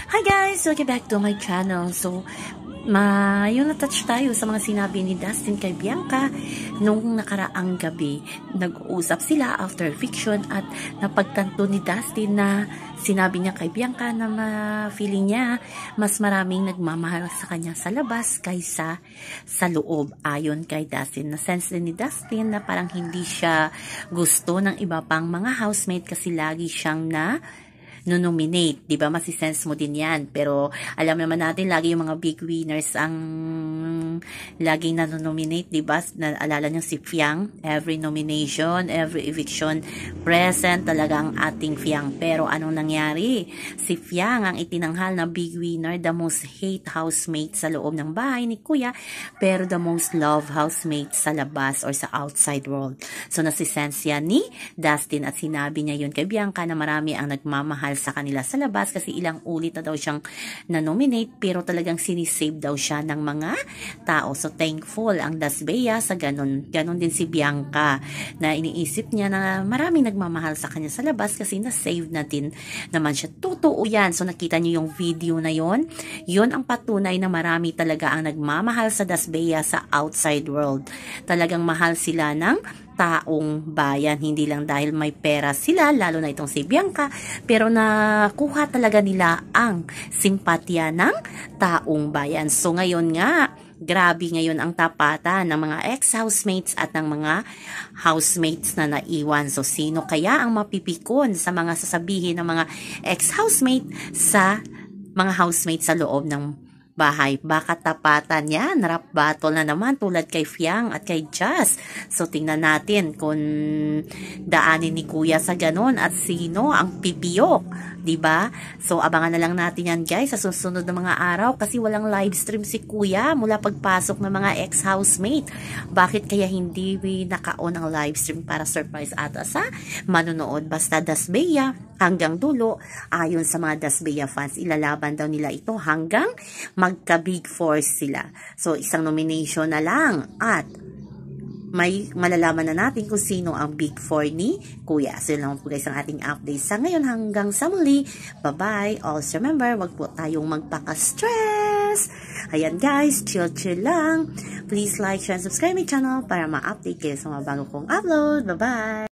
Hi guys! Welcome back to my channel. So, yung na-touch tayo sa mga sinabi ni Dustin kay Bianca nung nakaraang gabi. Nag-uusap sila after fiction at napagtanto ni Dustin na sinabi niya kay Bianca na feeling niya mas maraming nagmamahal sa kanya sa labas kaysa sa loob. Ayon kay Dustin, na sense din ni Dustin na parang hindi siya gusto ng iba pang mga housemate kasi lagi siyang nominate, 'di ba? Masisense mo din 'yan. Pero alam naman natin lagi yung mga big winners ang laging nominate, 'di ba? Naalala niyo si Fiang, every nomination, every eviction present talaga ang ating Fiang. Pero anong nangyari? Si Fiang ang itinanghal na big winner, the most hate housemate sa loob ng bahay ni Kuya, pero the most love housemate sa labas or sa outside world. So nasisense yan ni Dustin at sinabi niya yun kay Bianca na marami ang nagmamahal sa kanila sa labas kasi ilang ulit na daw siyang na-nominate pero talagang sinisave daw siya ng mga tao. So thankful ang Dasbea sa ganun. Ganun din si Bianca na iniisip niya na maraming nagmamahal sa kanya sa labas kasi na-save natin naman siya. Totoo yan. So nakita niyo yung video na yon. Yun ang patunay na marami talaga ang nagmamahal sa Dasbea sa outside world. Talagang mahal sila ng taong bayan, hindi lang dahil may pera sila, lalo na itong si Bianca, pero nakuha talaga nila ang simpatya ng taong bayan. So ngayon nga, grabe ngayon ang tapatan ng mga ex-housemates at ng mga housemates na naiwan. So sino kaya ang mapipikon sa mga sasabihin ng mga ex-housemate sa mga housemates sa loob ng bahay? Baka tapatan yan, rap battle na naman tulad kay Fiang at kay Jazz. So tingnan natin kung daanin ni Kuya sa ganon at sino ang pipiyok, 'di ba? So abangan na lang natin yan guys sa susunod na mga araw kasi walang live stream si Kuya mula pagpasok ng mga ex-housemate. Bakit kaya hindi naka-on ang live stream para surprise ata sa manonood? Basta Dasbea hanggang dulo, ayon sa mga Dasbea fans, ilalaban daw nila ito hanggang magka-big force sila. So, isang nomination na lang at may malalaman na natin kung sino ang big four ni Kuya. So, yun lang po guys ang ating update sa ngayon. Hanggang sa muli. Bye-bye. Also remember, wag po tayong magpaka-stress. Ayan guys, chill lang. Please like, share, and subscribe my channel para ma-update kayo sa mga bago kong upload. Bye-bye.